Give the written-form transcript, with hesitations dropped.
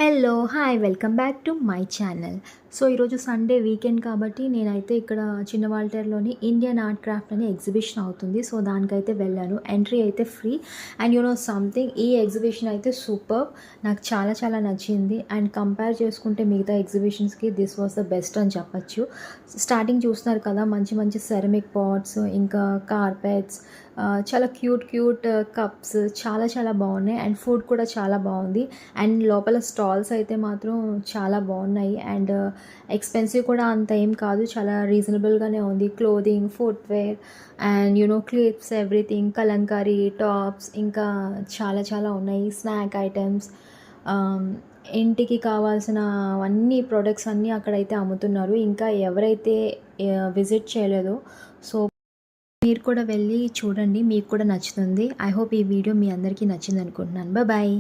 Hello hi welcome back to my channel. So ఈరోజు Sunday weekend కాబట్టి నేనైతే ఇక్కడ చిన్న వాల్టర్లోని ఇండియన్ ఆర్ట్ క్రాఫ్ట్ అనే ఎగ్జిబిషన్ అవుతుంది. సో దానికైతే వెళ్ళాను. ఎంట్రీ అయితే ఫ్రీ. అండ్ సంథింగ్, ఈ ఎగ్జిబిషన్ అయితే సూపర్, నాకు చాలా చాలా నచ్చింది. అండ్ కంపేర్ చేసుకుంటే మిగతా ఎగ్జిబిషన్స్కి దిస్ వాస్ ద బెస్ట్ అని చెప్పచ్చు. స్టార్టింగ్ చూస్తున్నారు కదా, మంచి మంచి సెరమిక్ పాట్స్, ఇంకా కార్పెట్స్, చాలా క్యూట్ కప్స్ చాలా చాలా బాగున్నాయి. అండ్ ఫుడ్ కూడా చాలా బాగుంది. అండ్ లోపల స్టాల్స్ అయితే మాత్రం చాలా బాగున్నాయి. అండ్ ఎక్స్పెన్సివ్ కూడా అంత ఏం కాదు, చాలా రీజనబుల్గానే ఉంది. Clothing, footwear and clips, everything, Kalamkari tops, ఇంకా చాలా చాలా ఉన్నాయి. స్నాక్ ఐటమ్స్, ఇంటికి కావాల్సిన అన్ని ప్రొడక్ట్స్ అన్నీ అక్కడైతే అమ్ముతున్నారు. ఇంకా ఎవరైతే విజిట్ చేయలేదో, సో మీరు కూడా వెళ్ళి చూడండి, మీకు కూడా నచ్చుతుంది. ఐ హోప్ ఈ వీడియో మీ అందరికీ నచ్చింది అనుకుంటున్నాను. బాయ్.